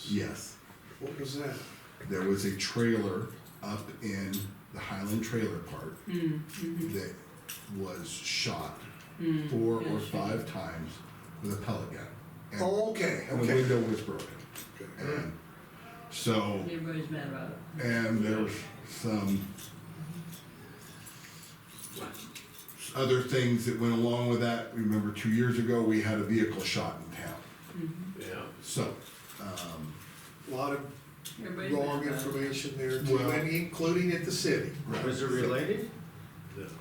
this. Yes. What was that? There was a trailer up in the Highland Trailer Park that was shot 4 or 5 times with a pellet gun. And, Oh, okay, and the okay. window was broken. And so, Everybody's mad about it. and there was some other things that went along with that. Remember 2 years ago, we had a vehicle shot in town. Yeah. So, A lot of Everybody's wrong mad about it. information there too, Well- and including at the city. right. Was it related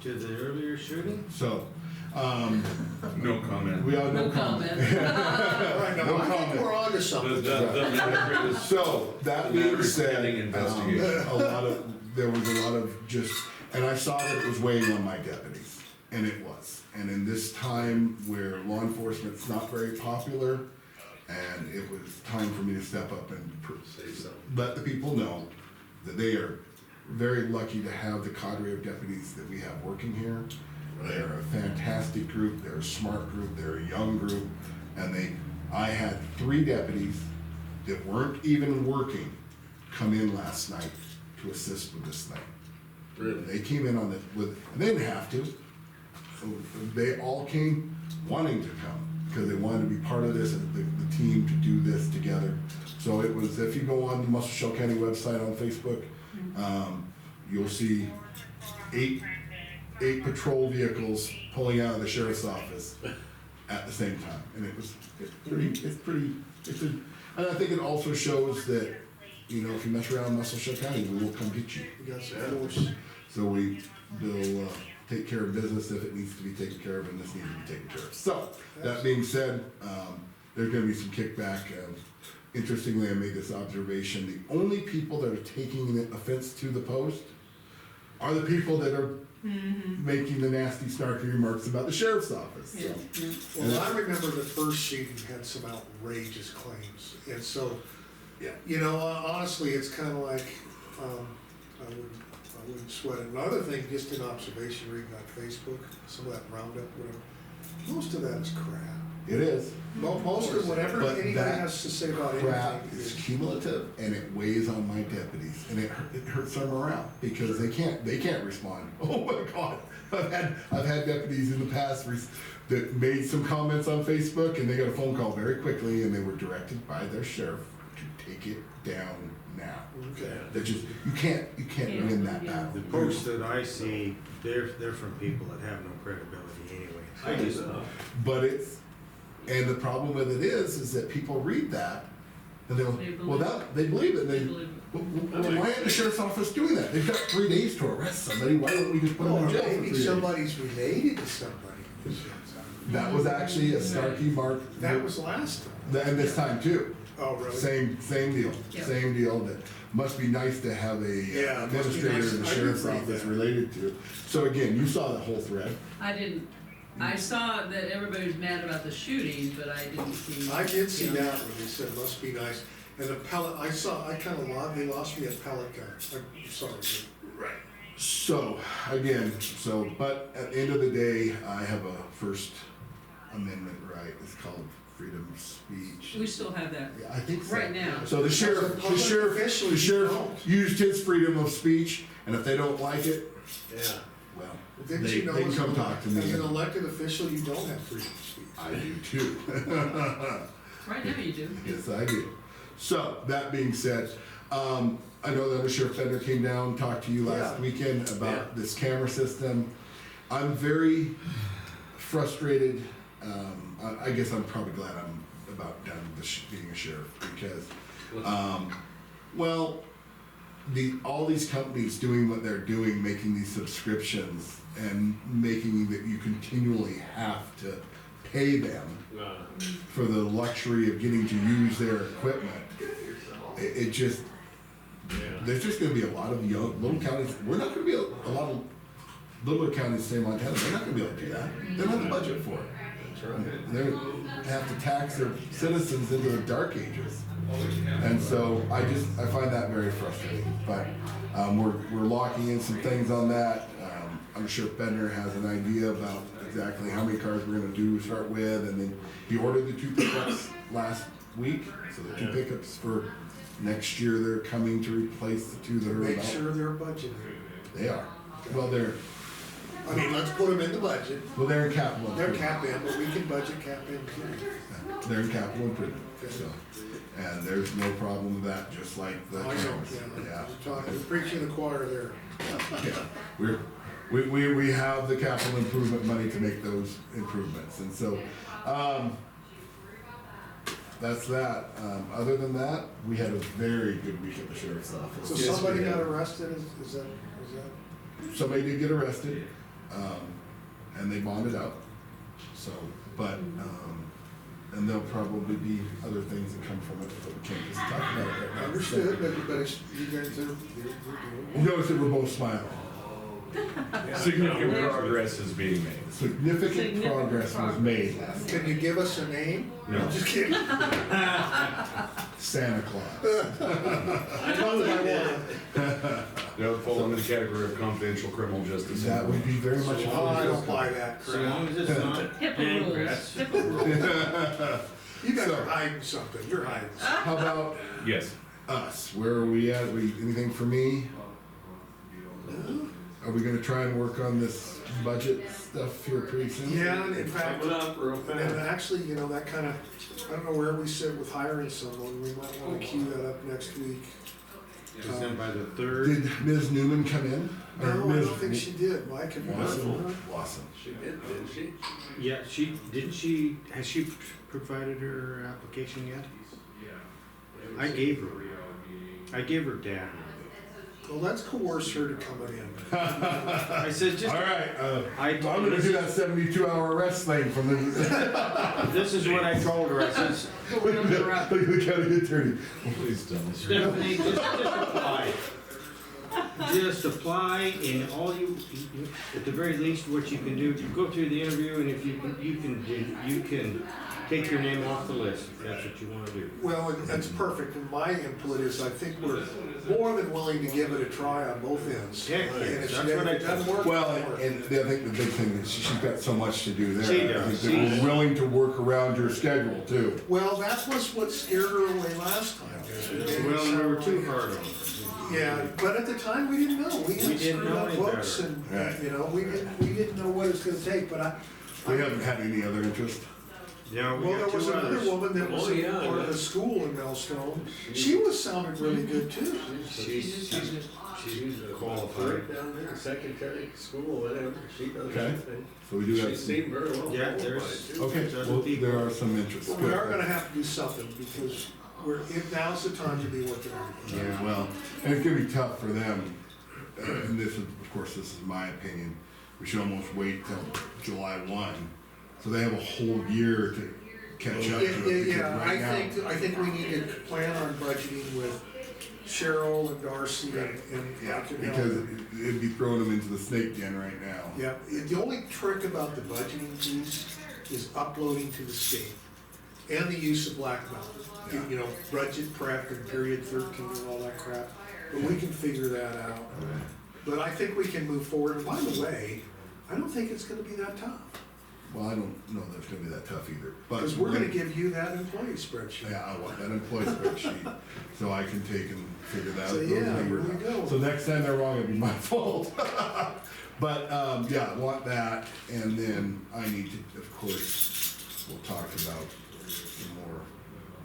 to the earlier shooting? So, No comment. we all know. No comment. All right, now, No I think comment. we're onto The, something. the matter is, So, that The being matter is said, pending investigation. there was a lot of just, and I saw that it was weighing on my deputies, and it was. And in this time where law enforcement's not very popular, and it was time for me to step up and say something. let the people know that they are very lucky to have the cadre of deputies that we have working here. They're a fantastic group, they're a smart group, they're a young group, and I had 3 deputies that weren't even working come in last night to assist with this thing. Really? They came in and they didn't have to. So they all came wanting to come, because they wanted to be part of this, and the team to do this together. So it was, if you go on the Muscle Shell County website on Facebook, you'll see 8 patrol vehicles pulling out of the sheriff's office at the same time. And and I think it also shows that, you know, if you mess around in Muscle Shell County, we will come get you. We got some force. So we'll take care of business if it needs to be taken care of, and this needs to be taken care of. So, that being said, there's gonna be some kickback. Interestingly, I made this observation, the only people that are taking offense to the post are the people that are making the nasty, snarky remarks about the sheriff's office. Yeah, So, yeah. Well, I remember the first shooting had some outrageous claims, and so, yeah. you know, honestly, it's kinda like, I wouldn't sweat it. Another thing, just an observation, reading on Facebook, some of that roundup, whatever, most of that is crap. It is. Most of whatever But anybody that has to say about Crap anything is is, cumulative, and it weighs on my deputies, and it hurts their morale, because they can't respond. Oh my God, I've had deputies in the past that made some comments on Facebook, and they got a phone call very quickly, and they were directed by their sheriff to take it down now. okay. That just, you can't win that battle. The posts that I see, they're from people that have no credibility anyway. I just, But and the problem with it is that people read that, and they'll, They well, believe they believe it, They they, believe it. well, why isn't the sheriff's office doing that? They've got 3 days to arrest somebody, why don't we just put them Or in jail for 3 maybe days? somebody's related to somebody. That was actually a Starkey mark, That was last time. and this time too. Oh, really? Same deal, Yeah. same deal, that must be nice to have a Yeah, it must be administrator nice. in the I sheriff's agree with office that. related to it. So again, you saw the whole thread. I didn't, I saw that everybody was mad about the shooting, but I didn't see. I did see you know, that one, they said must be nice, and the pellet, they lost me a pellet gun, I'm sorry, Right. So, again, but at the end of the day, I have a First Amendment right, it's called freedom of speech. We still have that. Yeah, I think so. Right now. So the As a sheriff, public official, the you sheriff don't. used his freedom of speech, and if they don't like it, Yeah. well, but didn't they you know, can come talk to me. as an and elected official, you don't have freedom of speech. I do too. Right now you do. Yes, I do. So, that being said, I know that Sheriff Bender came down, talked to you last Yeah. weekend Yeah. about this camera system. I'm very frustrated, I guess I'm probably glad I'm about done with being a sheriff, because, well, all these companies doing what they're doing, making these subscriptions, and making that you continually have to pay them for the luxury of getting to use their equipment. It just, there's just gonna be a lot of young, little counties, we're not gonna be a lot of littler counties, say Montana, they're not gonna be able to do that. They don't have the budget for it. They have to tax their citizens into the dark ages. And so I find that very frustrating, but, we're locking in some things on that. I'm sure Bender has an idea about exactly how many cars we're gonna start with, and then he ordered the 2 pickups week, so the 2 pickups for next year, they're coming to replace the 2 that are Make about. sure they're budgeted. They are. Well, they're Let's put them in the budget. they're in capital. They're improvement. cap in, but we can budget cap in too. They're in capital improvement, Okay. so, and there's no problem with that, just like the I know, cameras. yeah, we're preaching the choir there. Yeah, we have the capital improvement money to make those improvements, and so, that's that. Other than that, we had a very good week at the sheriff's office. So Yes, somebody we got have. arrested, is that? Somebody did get arrested, and they bonded out, so, but, and there'll probably be other things that come from it, but we can't just talk about it right now. Understood, but it's, you guys are, you're You notice that we're both smiling. Significant progress is being made. Significant progress was made last Can you give us a name? No. Just kidding. Santa Claus. I know that one. They'll fall under the category of confidential criminal justice. That would be very much. Oh, I don't buy that So long crap. as it's not HIPAA rules, Pancras. HIPAA rules. You guys So- are hiding something, you're hiding something. How about Yes. us? Where are we at? Anything for me? Are we gonna try and work on this budget stuff here pretty soon? Yeah, and in fact, up real and actually, that kind of, I don't know where we sit with hiring someone, we might want to queue that up next week. Is that by the 3rd? Did Ms. Newman come in? Or No, I Ms. don't think she did, Mike, have you heard from her? Lawson. She did, didn't she? Yeah, has she provided her application yet? I gave her data. Well, let's coerce her to come in. I said, just, All right, I I'm gonna do that 72-hour arrest thing from the this is what I told her, I said, the county attorney. Please don't. Stephanie, just apply. Just apply, and all at the very least, what you can do, you go through the interview, and if you can take your name off the list, if that's what you wanna do. Well, and that's perfect, and my input is, I think we're more than willing to give it a try on both ends. Yeah, And if that's what I it doesn't work, Well, it doesn't work. and I think the big thing is she's got so much to do there. She I does. think that we're willing to work around your schedule too. Well, that was what scared her away last time. Well, we were too hard on her. Yeah, but at the time, we didn't know, we We had didn't screwed know up any books better. and, Right. we didn't know what it's gonna take, but We haven't had any other interest. Yeah, we well, there got was 2 another others. woman that was Oh, yeah, part of the that's- school in Millstone, she was sounding really good too. She's a Qualified. down there, secretary, school, whatever. She does Okay. everything. So we do She have. seemed very well Yeah, qualified, there's- too. Okay, well, there are some interests. But we are gonna have to do something, because now's the time to be working on it. Yeah, well, and it's gonna be tough for them, and this is, of course, this is my opinion, we should almost wait till July 1, so they have a whole year to catch up to it, because Yeah, right now. I think we need to plan on budgeting with Cheryl and Darcy and Yeah, I can because help. it'd be throwing them into the snake den right now. Yeah, the only trick about the budgeting piece is uploading to the state and the use of Blackmail. Budget prep and period 13 and all that crap, but we can figure that out. But I think we can move forward, and by the way, I don't think it's gonna be that tough, Well, I don't know that it's gonna be that tough either, but. because we're gonna give you that employee spreadsheet. Yeah, I want that employee spreadsheet, so I can take and figure that out. So, those yeah, numbers here we out. go. So next time they're wrong, it'll be my fault. But, yeah, I want that, and then I need to, of course, we'll talk about some more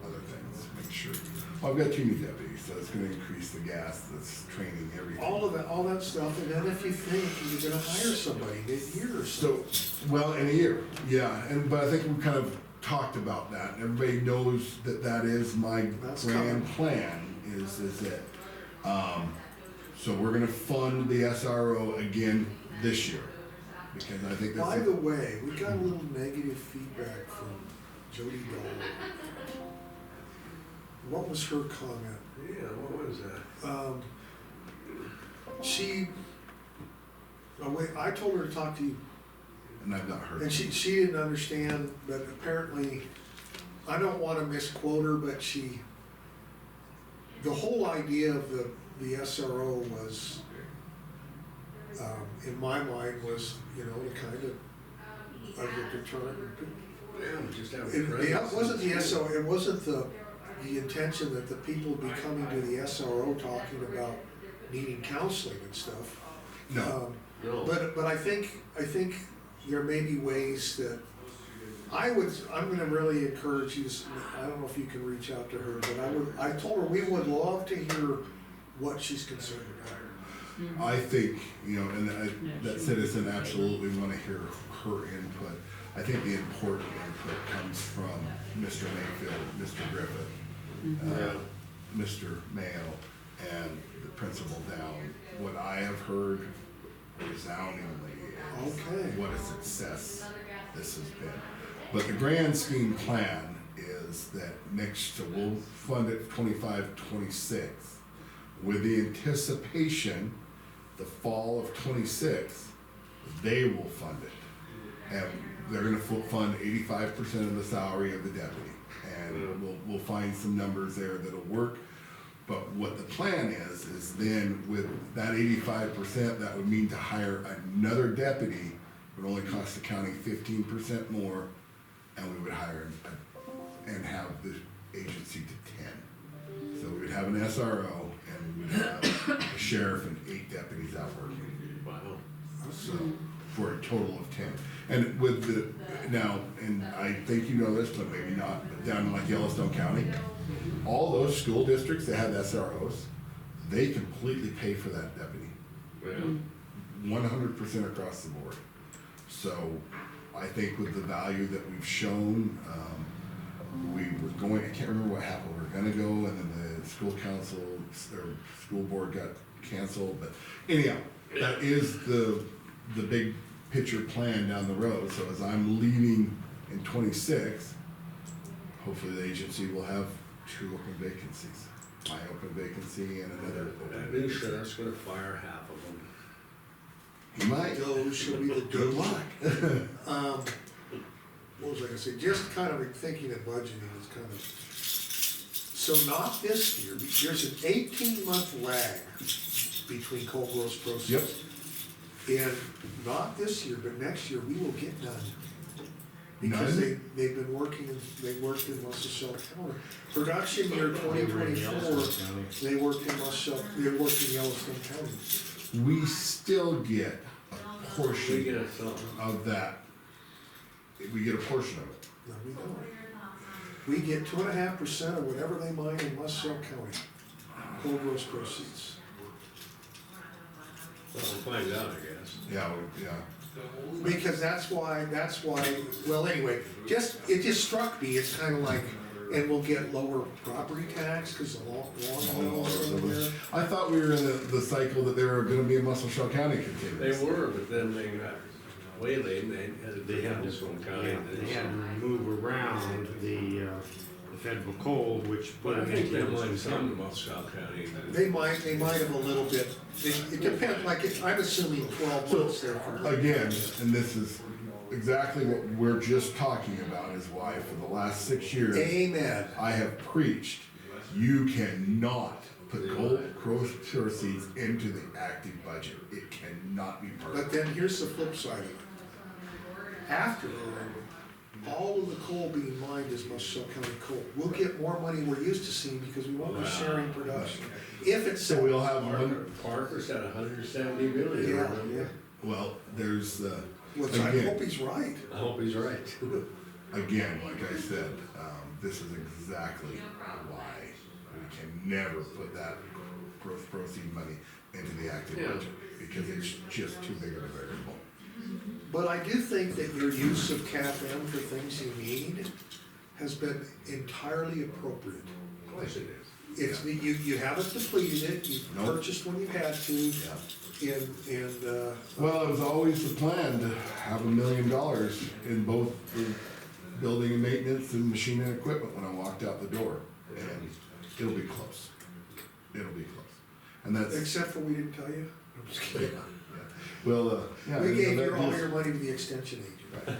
other things, make sure. Well, I've got 2 new deputies, so it's gonna increase the gas, that's training, everything. All that stuff, and then if you think you're gonna hire somebody mid-year or so. So, well, in a year, yeah, but I think we kind of talked about that, and everybody knows that that is my That's grand coming. plan, is it. So we're gonna fund the SRO again this year, because I think By that's, the way, we got a little negative feedback from Jody Dolan. What was her comment? Yeah, what was that? I told her to talk to you, and I've not heard. and she didn't understand, but apparently, I don't wanna misquote her, but the whole idea of the SRO was, in my mind, was, to kind of a deterrent, Yeah, just have It wasn't the SO, it wasn't the intention that the people would be coming to the SRO talking about needing counseling and stuff. No. No. But I think there may be ways that, I'm gonna really encourage you, I don't know if you can reach out to her, but I told her we would love to hear what she's concerned about. I think, you know, and that citizen absolutely wanna hear her input. I think the important input comes from Mr. Mayfield, Mr. Griffith, Mr. Mayo, and the principal down. What I have heard resoundingly is Okay. what a success this has been. But the grand scheme plan is that so we'll fund it 25-26 with the anticipation the fall of 26, they will fund it. And they're gonna fund 85% of the salary of the deputy. And we'll find some numbers there that'll work. But what the plan is then with that 85%, that would mean to hire another deputy would only cost the county 15% more, and we would hire and have the agency to 10. So we would have an SRO, and we would have a sheriff and 8 deputies out working. Wow. So, for a total of 10. And with now, and I think you know this, but maybe not, but down in like Yellowstone County, all those school districts that have SROs, they completely pay for that deputy. Yeah. 100% across the board. So I think with the value that we've shown, we were going, I can't remember what happened, we were gonna go and then the school council, or school board got canceled, but anyhow, that is the big picture plan down the road. So as I'm leaving in 26, hopefully the agency will have 2 open vacancies. My open vacancy and another That open new vacancy. sheriff's gonna fire half of them. He might. Those should be the Good luck. What was I gonna say, just kind of thinking of budgeting is kind of, so not this year, there's an 18-month lag between coal gross proceeds. Yep. And not this year, but next year, we will get none. Because None? they've been working, they worked in Muscle County. Production year 2024, they worked in they worked in Yellowstone County. We still get a We portion get something. of that. We get a portion of it. No, we don't. We get 2.5% of whatever they mine in Muscle County, coal gross proceeds. Well, we'll find out, I guess. Yeah, yeah. Because that's why, well, anyway, it just struck me, it's kinda like, and we'll get lower property tax, cause the law is over there. I thought we were in the cycle that they were gonna be in Muscle Shell County They continuous. were, but then they got waylaid and they had this one county. Yeah, they had to move around the federal code, which put But I them think they into might this. some to Moscow County. They might have a little bit, it depends, like, I'm assuming 12 months there. So, again, and this is exactly what we're just talking about, is why for the last 6 years, Amen. I have preached, you cannot put gold proceeds into the active budget. It cannot be part of But it. then here's the flip side of it. After all of the coal being mined is Muscle County coal, we'll get more money we're used to seeing because we won't be sharing production. If it's. So we'll have one, Parker's at 170 million. Yeah, remember? yeah. well, there's, Which I again, hope he's right. I hope he's right. again, like I said, this is exactly why we can never put that gross proceed money into the active Yeah. budget, because it's just too big of a variable. But I do think that your use of CAPM for things you need has been entirely appropriate. Of course it is. It's, you haven't depleted it, you've Nope. purchased when you've had to, Yeah. and, Well, it was always the plan to have $1 million in both the building and maintenance and machine and equipment when I walked out the door. And it'll be close. It'll be close. And that's, except for we didn't tell you. I'm just yeah. kidding. Well, yeah. We gave that all just- your money to the extension agent.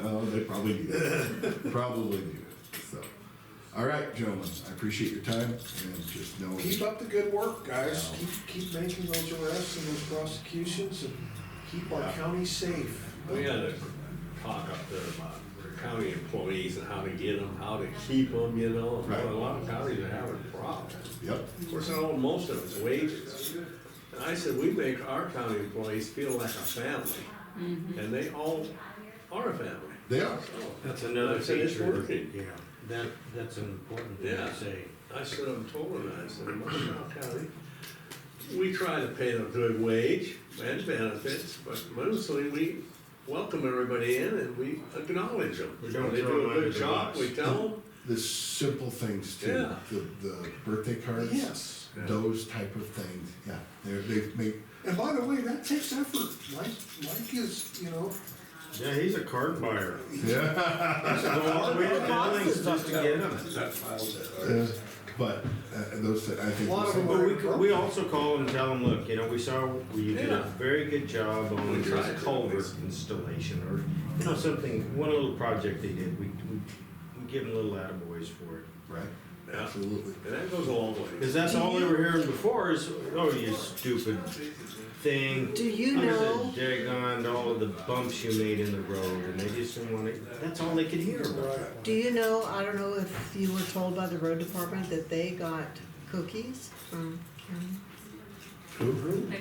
Oh, they probably need it. Probably need it, so. All right, gentlemen, I appreciate your time, and just know. Keep up the good work, guys. Keep making those arrests and those prosecutions and keep our county safe. We got talk up there about county employees and how to get them, how to keep them, you know. Right. A lot of counties are having problems. Yep. Of course, most of it's wages. And I said, we make our county employees feel like a family, and they all are a family. They are. That's another I said, it's feature. working. Yeah, that's an important thing Yeah. to say. I stood up and told them that, I said, in Marshall County, we try to pay them a good wage and benefits, but mostly we welcome everybody in and we acknowledge them. We don't When they throw do them a under good the job, bus. we tell them. The simple things too, Yeah. the birthday cards. Yes. Those type of things, yeah, they've made, And by the way, that takes effort. Mike is, you know, Yeah, he's a card buyer. yeah. So we have buildings just to get them. But those, I think. A lot of them But we also call them and tell them, look, you know, we saw you did a Yeah. very good job on We this tried to. culvert installation, or, you know, something, one little project they did, we give them little attaboys for it. Right, Yeah. absolutely. And that goes a long way. Cause that's all they were hearing before is, oh, you stupid thing. Do you I'm gonna know- Dag on all of the bumps you made in the road, and they just didn't wanna, that's all they could hear about. Do you know, I don't know if you were told by the road department that they got cookies from Karen, I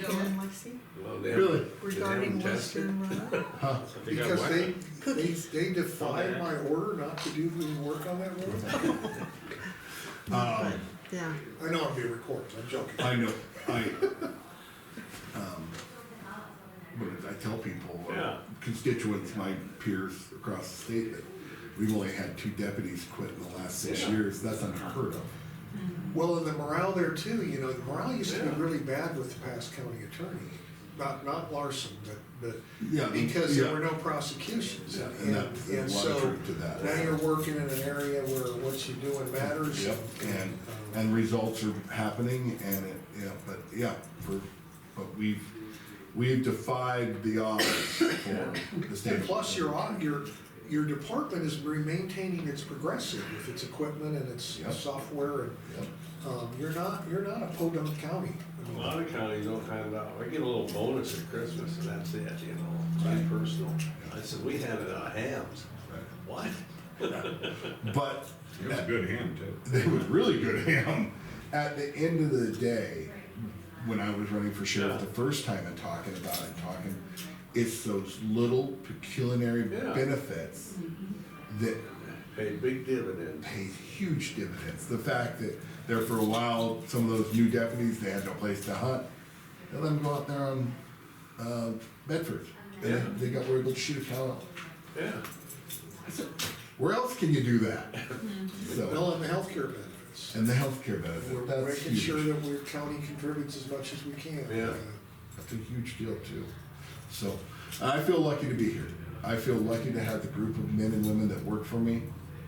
go, Karen Lexi Well, they Really? haven't- they regarding haven't tested. Western Road? Huh, They got because what? Cookies. they defied my order not to do any work on that road. Yeah, I know I'm being recorded, I'm joking. I know, but I tell people, Yeah. constituents, my peers across the state, that we've only had 2 deputies quit in the last 6 Yeah. years, that's unheard of. Well, and the morale there too, you know, the morale used to be Yeah. really bad with the past county attorney. Not Larson, but Yeah, because yeah. there were no prosecutions. Yeah, And, there's a lot of so truth to that. now you're working in an area where what you're doing matters. Yep, and results are happening, and but we've defied the odds for the state. And plus, your department is maintaining its progressive with its equipment and its Yep. software, and, Yep. you're not a podunk county. I A mean, lot of counties don't hand out, I get a little bonus at Christmas and that's it, you know, my personal. I said, we handed out hams. What? But It was a good hand too. they was really good ham. At the end of the day, when I was running for sheriff Yeah. the first time and talking about it, it's those little pecuniary Yeah. benefits that Paid big dividends. pays huge dividends. The fact that there for a while, some of those new deputies, they had no place to hunt. They let them go out there on Bedford. And Yeah. they got where to shoot a cow out. Yeah. I said, where else can you do that? So, Well, and the healthcare benefits. and the healthcare benefit, We're that's making sure huge. that we're county contributes as much as we can. Yeah. That's a huge deal too. So, I feel lucky to be here. I feel lucky to have the group of men and women that work for me.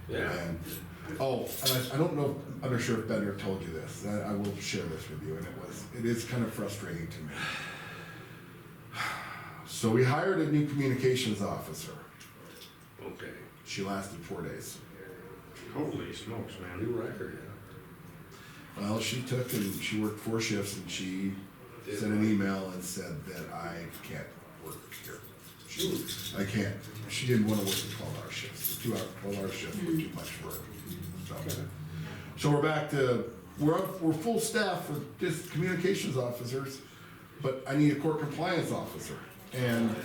Yeah. And, and I don't know if Under Sheriff Bender told you this, I will share this with you, and it is kind of frustrating to me. So we hired a new communications officer. Okay. She lasted 4 days. Holy smokes, man. New record, Well, she took and she worked 4 shifts, and she sent an email and said that I can't work here. I can't. She didn't want to work the 12-hour shifts. The 12-hour shifts were too much for her. So we're back to, we're full staff with just communications officers, but I need a court compliance officer. And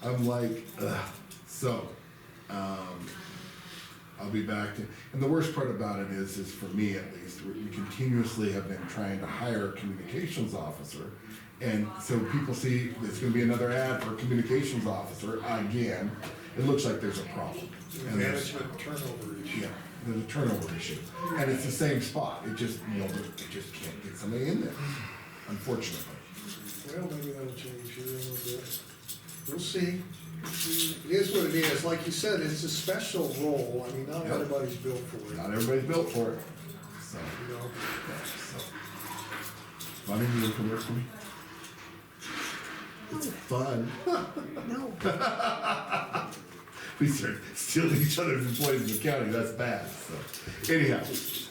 I'm like, ugh. So, I'll be back to, and the worst part about it is for me at least, we continuously have been trying to hire a communications officer. And so people see there's gonna be another ad for a communications officer again. It looks like there's a problem. And there's- Management turnover issue. yeah, there's a turnover issue. And it's the same spot. It just, it just can't get somebody in there, unfortunately. Well, maybe that'll change here a little bit. We'll see. It is what it is. Like you said, it's a special role. I mean, not Yep. everybody's built for it. Not everybody's built for it. So, You know, yeah, so. Why don't you come work for me? It's fun. No, We start stealing each other's employees in the county, that's bad, so. Anyhow,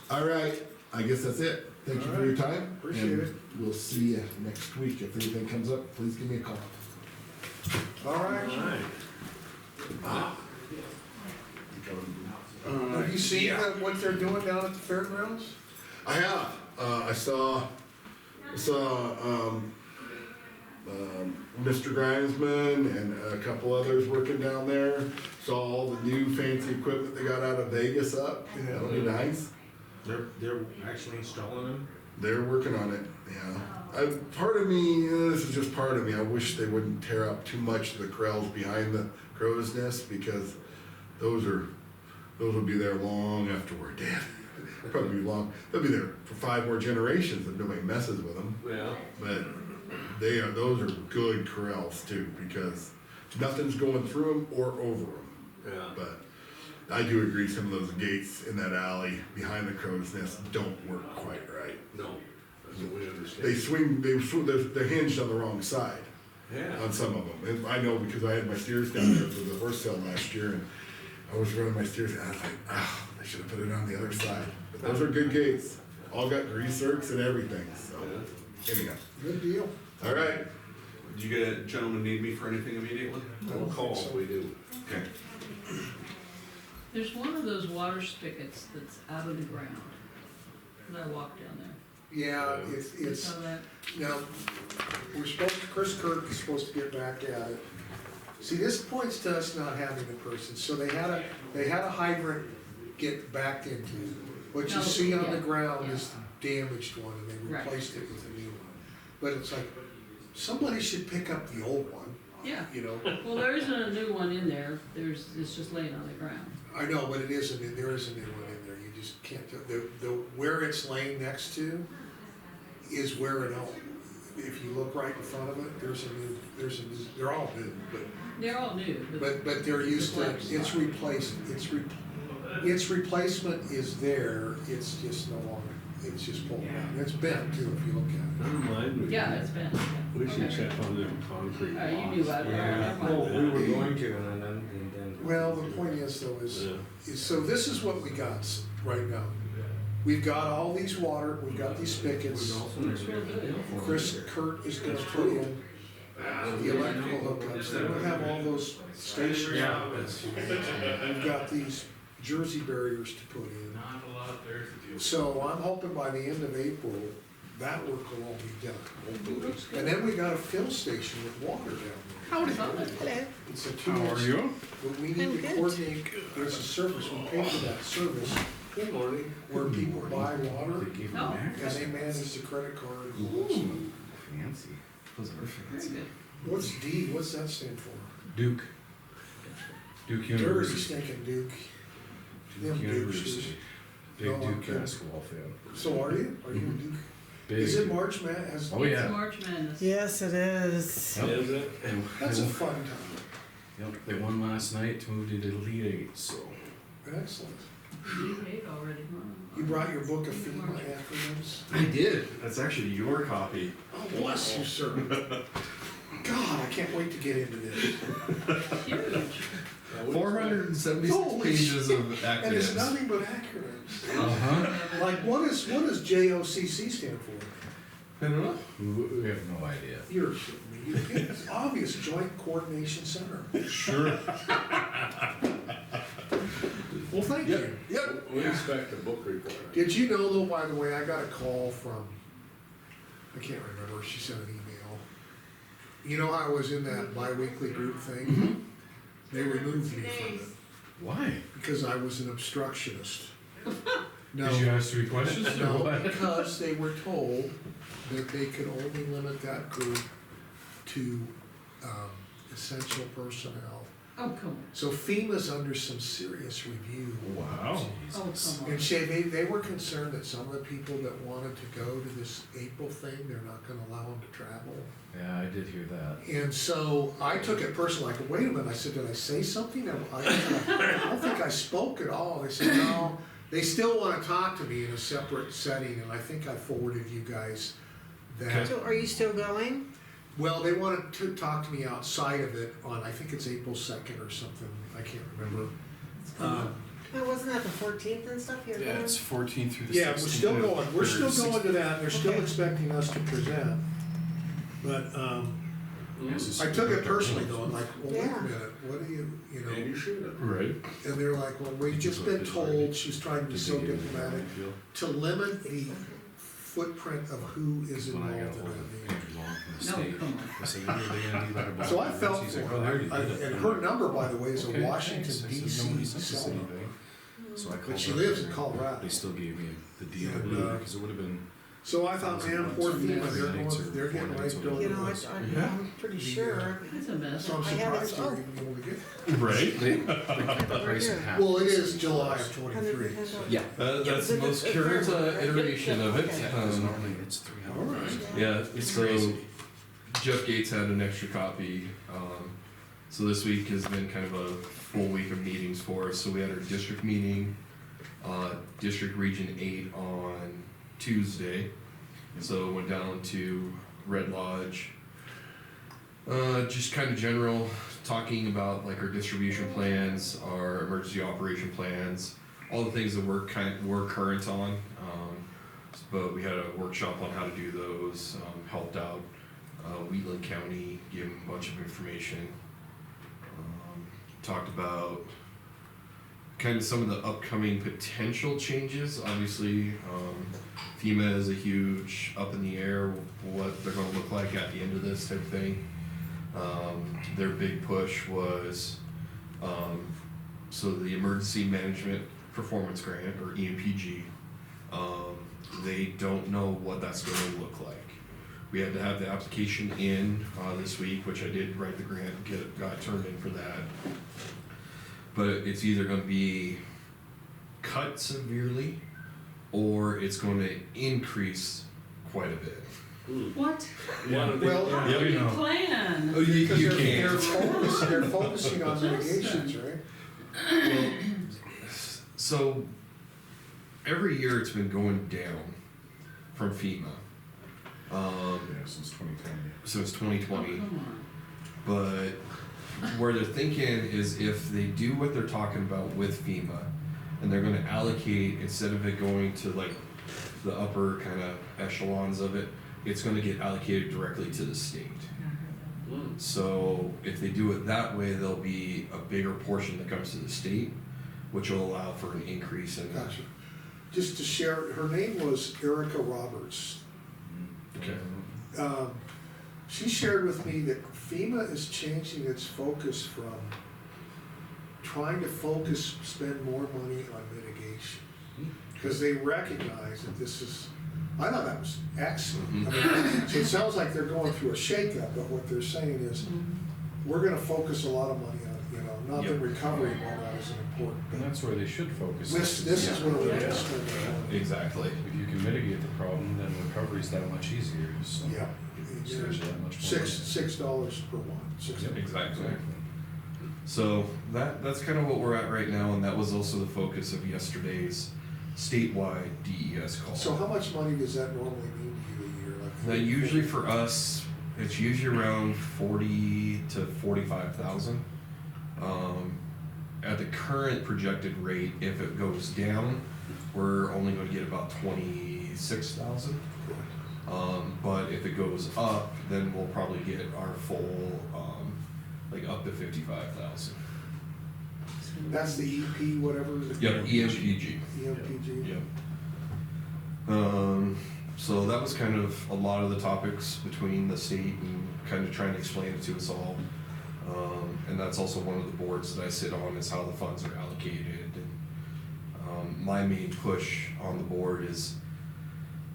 all right, I guess that's it. Thank you for your time. Appreciate and it. We'll see you next week. If anything comes up, please give me a call. All right. Alright. Have you seen what they're doing down at the fairgrounds? I have. I saw Mr. Grimesman and a couple others working down there. Saw all the new fancy equipment they got out of Vegas up. Yeah. That'll be nice. They're actually installing them. They're working on it, yeah. Part of me, this is just part of me, I wish they wouldn't tear up too much of the corrals behind the crow's nest, because those will be there long after we're dead. Probably long, they'll be there for 5 more generations if nobody messes with them. Yeah. But those are good corrals too, because nothing's going through them or over them. Yeah. But I do agree, some of those gates in that alley behind the crow's nest don't work quite right. No, that's what we understand. They swing, they're hinged on the wrong side Yeah. on some of them. And I know because I had my steers down there for the horse sale last year, and I was running my steers, and I was like, I should have put it on the other side. But those are good gates, all got grease zerks and everything, so, anyhow. Good deal. All right, Do you gentlemen need me for anything immediately? We'll call if we do. Okay. There's one of those water spigots that's out of the ground. As I walked down there. Yeah, You it's, saw that? now, Chris Kirk is supposed to get back at it. See, this points to us not having a person, so they had a hydrant get backed into. What you No, see on the yeah, ground yeah. is the damaged one, and they Right. replaced it with a new one. But it's like, somebody should pick up the old one, Yeah. you know? Well, there isn't a new one in there. It's just laying on the ground. I know, but there is a new one in there, you just can't, where it's laying next to is where it all, if you look right in front of it, there's a new, they're all new, They're all new, but but they're used to, Reflects. it's replaced, its replacement is there, it's just no longer, it's just pulled out, it's bent too, if you look at Never mind. yeah, it's been. We should Okay. check on the concrete You knew blocks. about it. Yeah, Never well, mind. we were going to, and then. it. Well, the point is though, Yeah. so this is what we got right now. We've got all these water, we've got these spigots, Looks real good. Chris Kurt is gonna put in the electrical hookups, then we'll have all those stations. Yeah. We've got these Jersey barriers to put in. So I'm hoping by the end of April, that work will all be done. And then we got a fill station with water down there. Howdy. Hello. It's a 2-inch. But we need I'm to good. coordinate, there's a service, we pay for that service, Good morning. where people buy water, Oh, and they manage the credit card. Fancy. Those are very fancy. good. What's D, what's that stand for? Duke. Duke Jersey University. stinking Duke. Duke Them University. Dukes. Big No, I'm Duke kidding. basketball fan. So are you? Are you a Duke? Big. Is it March Madness? Oh, It's yeah. March Madness. Yes, it is. Yep. Is it? That's a fun time. Yep, they won last night, moved into Elite Eight, so. Excellent. You paid already, huh? You brought your book of FEMA acronyms? I did. That's actually your copy. Oh, bless you, sir. God, I can't wait to get into this. Huge. 476 Holy pages shit. of And it's acronyms. nothing but acronyms. Uh-huh. Like, what does JOCC stand for? I don't know. We have no idea. You're shitting me. It's obvious, Joint Coordination Center. Sure. Well, thank you. yep. We expect a book report. Did you know though, by the way, I got a call from, I can't remember, she sent an email. You know how I was in that bi-weekly group thing? They removed me from it Why? because I was an obstructionist. No, Did you ask 3 questions or no, what? because they were told that they could only limit that group to essential personnel. Oh, come on. So FEMA's under some serious review. Wow. Oh, come on. And Shay, they were concerned that some of the people that wanted to go to this April thing, they're not gonna allow them to travel. Yeah, I did hear that. And so I took it personally, like, wait a minute, I said, did I say something? I don't think I spoke at all. They said, no, they still wanna talk to me in a separate setting, and I think I forwarded you guys that. So are you still going? Well, they wanted to talk to me outside of it on, I think it's April 2nd or something, I can't remember. Oh, wasn't that the 14th and stuff you're Yeah, going? it's 14 through the 16th. Yeah, we're still going, we're still Or going to that, they're still Okay. expecting us to present. But, I took it personally though, I'm like, well, wait a Yeah. minute, what do you And you should have. Right. and they're like, well, we've just been told, she's trying to be so diplomatic, to limit the footprint of who is When I involved got in hold that of meeting. Andrew Long from the No, state, come on. I said, when are they gonna do that about? So I felt He's for like, her, "Oh, they already did it." and her number, by the way, is a Okay, Washington thanks. I said, DC "Nobody says cell number. anything." So I But called she up lives in and Colorado. They still gave me the deal, And, because it would have been. So I thought, man, poor FEMA, they're getting right You building know, this. I'm pretty sure. It's a mess. So I'm I have it- surprised they're even able to get. Right. They cut the price in half. Well, it is July of '23. Yeah, that's the most current iteration of it. Because normally it's $300. Yeah, It's so crazy. Jeff Gates had an extra copy. So this week has been kind of a full week of meetings for us. So we had our district meeting, District Region 8 on Tuesday. So went down to Red Lodge. Just kind of general talking about like our distribution plans, our emergency operation plans, all the things that we're current on. But we had a workshop on how to do those. Helped out Wheatland County, gave them a bunch of information. Talked about kind of some of the upcoming potential changes. Obviously, FEMA is a huge up in the air what they're going to look like at the end of this type of thing. Their big push was so the Emergency Management Performance Grant, or EMPG. They don't know what that's going to look like. We had to have the application in this week, which I did write the grant, got turned in for that. But it's either going to be cut severely, or it's going to increase quite a bit. What? Well, Plan. Oh, you because they're can't. they're focusing on mitigations, right? Well, so every year it's been going down from FEMA. Yeah, since 2020. Since 2020. Come on. But where they're thinking is if they do what they're talking about with FEMA, and they're gonna allocate, instead of it going to like the upper kind of echelons of it, it's gonna get allocated directly to the state. So if they do it that way, there'll be a bigger portion that comes to the state, which will allow for an increase in. Gotcha. Just to share, her name was Erica Roberts. Okay. She shared with me that FEMA is changing its focus from trying to spend more money on mitigation. Because they recognize that this is, I thought that was excellent. I mean, so it sounds like they're going through a shakeup, but what they're saying is, we're gonna focus a lot of money on, not that Yep. recovery and all that isn't important, And but that's where they should focus. this is where we're gonna spend our money. Exactly. If you can mitigate the problem, then recovery's that much easier, so. Yeah. Saves you that much more $6 per one. Yep, Exactly. So that's kind of what we're at right now, and that was also the focus of yesterday's statewide DES call. So how much money does that normally mean to you a year? Like Now, usually for us, it's usually around 40 to 45,000. At the current projected rate, if it goes down, we're only going to get about 26,000. But if it goes up, then we'll probably get our full, like up to 55,000. That's the EP, whatever. Yep, EMPG. EMPG. Yep. So that was kind of a lot of the topics between the state and kind of trying to explain it to us all. And that's also one of the boards that I sit on, is how the funds are allocated. And my main push on the board is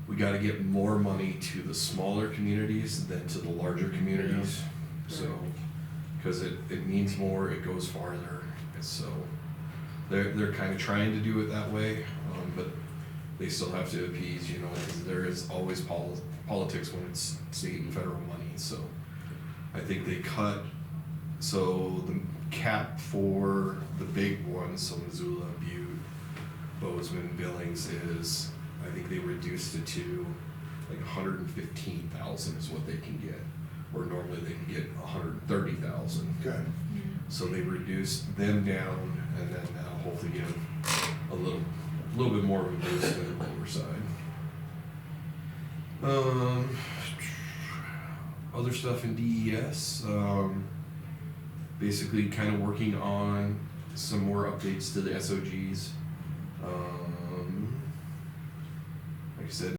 we got to get more money to the smaller communities than to the larger communities. So, because it means more, it goes farther. And so they're kind of trying to do it that way, but they still have to appease, because there is always politics when it's state and federal money. So I think they cut, so the cap for the big ones, so Missoula, Butte, Bozeman, Billings, is, I think they reduced it to like 115,000 is what they can get, where normally they can get 130,000. Okay. So they reduced them down, and then now hopefully give a little bit more of a boost to the lower side. other stuff in DES. Basically, kind of working on some more updates to the SOGs. Like I said,